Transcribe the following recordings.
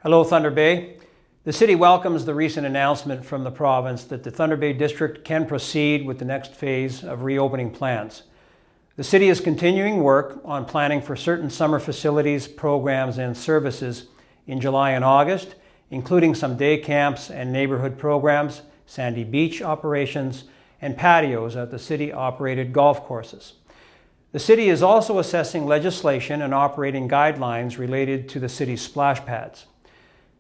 Hello, Thunder Bay. The City welcomes the recent announcement from the province that the Thunder Bay District can proceed with the next phase of reopening plans. The City is continuing work on planning for certain summer facilities, programs, and services in July and August, including some day camps and neighborhood programs, sandy beach operations, and patios at the City-operated golf courses. The City is also assessing legislation and operating guidelines related to the City's splash pads.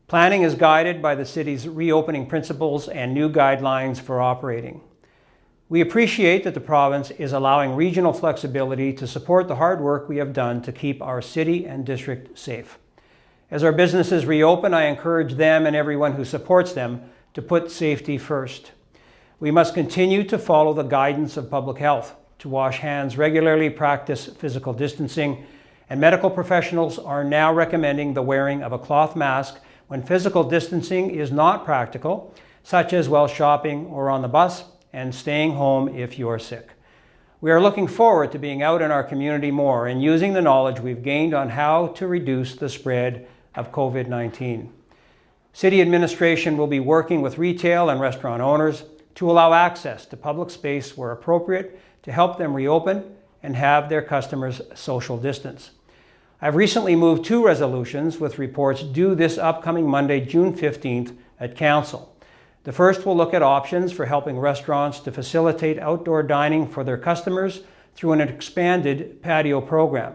Planning is guided by the City's reopening principles and new guidelines for operating. We appreciate that the province is allowing regional flexibility to support the hard work we have done to keep our city and district safe. As our businesses reopen, I encourage them and everyone who supports them to put safety first. We must continue to follow the guidance of public health, to wash hands regularly, practice physical distancing, and medical professionals are now recommending the wearing of a cloth mask when physical distancing is not practical, such as while shopping or on the bus, and staying home if you are sick. We are looking forward to being out in our community more and using the knowledge we've gained on how to reduce the spread of COVID-19. City administration will be working with retail and restaurant owners to allow access to public space where appropriate to help them reopen and have their customers social distance. I've recently moved 2 resolutions with reports due this upcoming Monday, June 15th at Council. The first will look at options for helping restaurants to facilitate outdoor dining for their customers through an expanded patio program.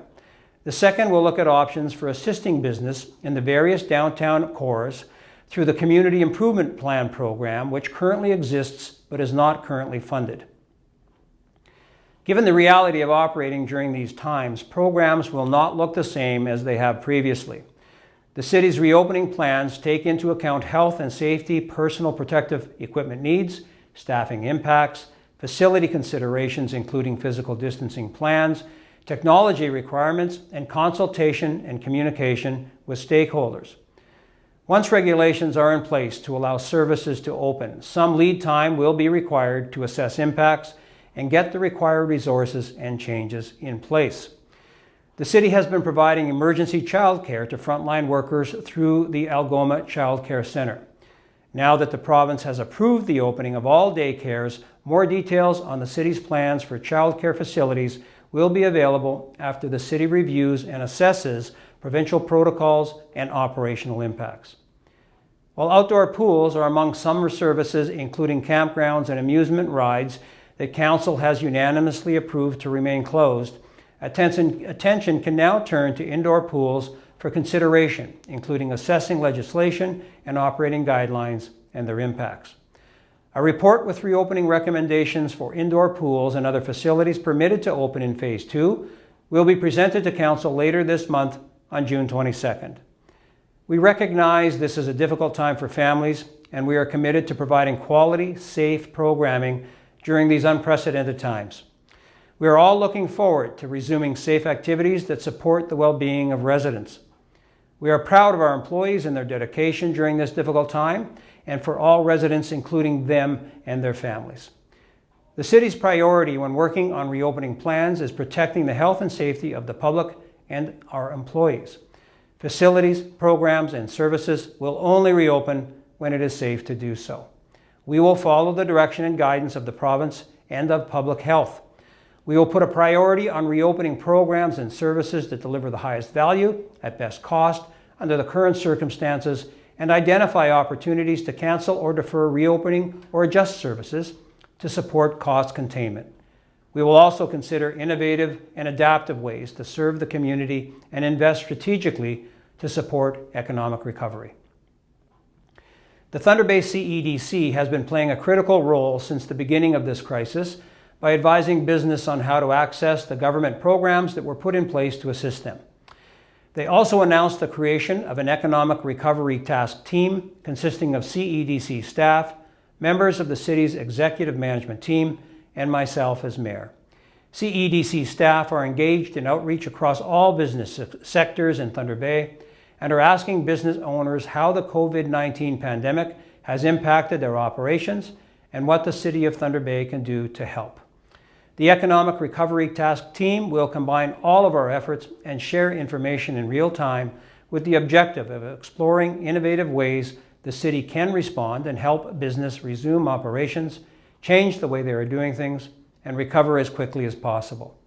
The second will look at options for assisting business in the various downtown cores through the Community Improvement Plan program, which currently exists but is not currently funded. Given the reality of operating during these times, programs will not look the same as they have previously. The City's reopening plans take into account health and safety, personal protective equipment needs, staffing impacts, facility considerations including physical distancing plans, technology requirements, and consultation and communication with stakeholders. Once regulations are in place to allow services to open, some lead time will be required to assess impacts and get the required resources and changes in place. The City has been providing emergency childcare to frontline workers through the Algoma Child Care Centre. Now that the province has approved the opening of all daycares, more details on the City's plans for childcare facilities will be available after the City reviews and assesses provincial protocols and operational impacts. While outdoor pools are among summer services, including campgrounds and amusement rides, that Council has unanimously approved to remain closed, attention can now turn to indoor pools for consideration, including assessing legislation and operating guidelines and their impacts. A report with reopening recommendations for indoor pools and other facilities permitted to open in Phase 2 will be presented to Council later this month on June 22nd. We recognize this is a difficult time for families, and we are committed to providing quality, safe programming during these unprecedented times. We are all looking forward to resuming safe activities that support the well-being of residents. We are proud of our employees and their dedication during this difficult time, and for all residents, including them and their families. The City's priority when working on reopening plans is protecting the health and safety of the public and our employees. Facilities, programs, and services will only reopen when it is safe to do so. We will follow the direction and guidance of the province and of public health. We will put a priority on reopening programs and services that deliver the highest value at best cost under the current circumstances and identify opportunities to cancel or defer reopening or adjust services to support cost containment. We will also consider innovative and adaptive ways to serve the community and invest strategically to support economic recovery. The Thunder Bay CEDC has been playing a critical role since the beginning of this crisis by advising business on how to access the government programs that were put in place to assist them. They also announced the creation of an economic recovery task team consisting of CEDC staff, members of the City's executive management team, and myself as mayor. CEDC staff are engaged in outreach across all business sectors in Thunder Bay and are asking business owners how the COVID-19 pandemic has impacted their operations and what the City of Thunder Bay can do to help. The Economic Recovery Task Team will combine all of our efforts and share information in real time with the objective of exploring innovative ways the city can respond and help business resume operations, change the way they are doing things, and recover as quickly as possible.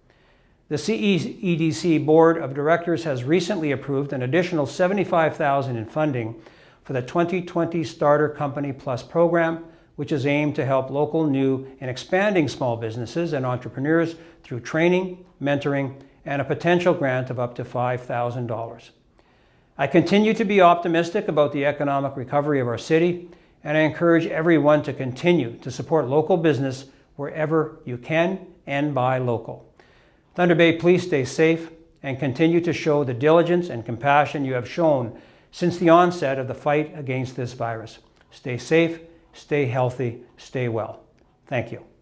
The CEDC Board of Directors has recently approved an additional $75,000 in funding for the 2020 Starter Company Plus program, which is aimed to help local, new, and expanding small businesses and entrepreneurs through training, mentoring, and a potential grant of up to $5,000. I continue to be optimistic about the economic recovery of our city, and I encourage everyone to continue to support local business wherever you can and buy local. Thunder Bay, please stay safe and continue to show the diligence and compassion you have shown since the onset of the fight against this virus. Stay safe, stay healthy, stay well. Thank you.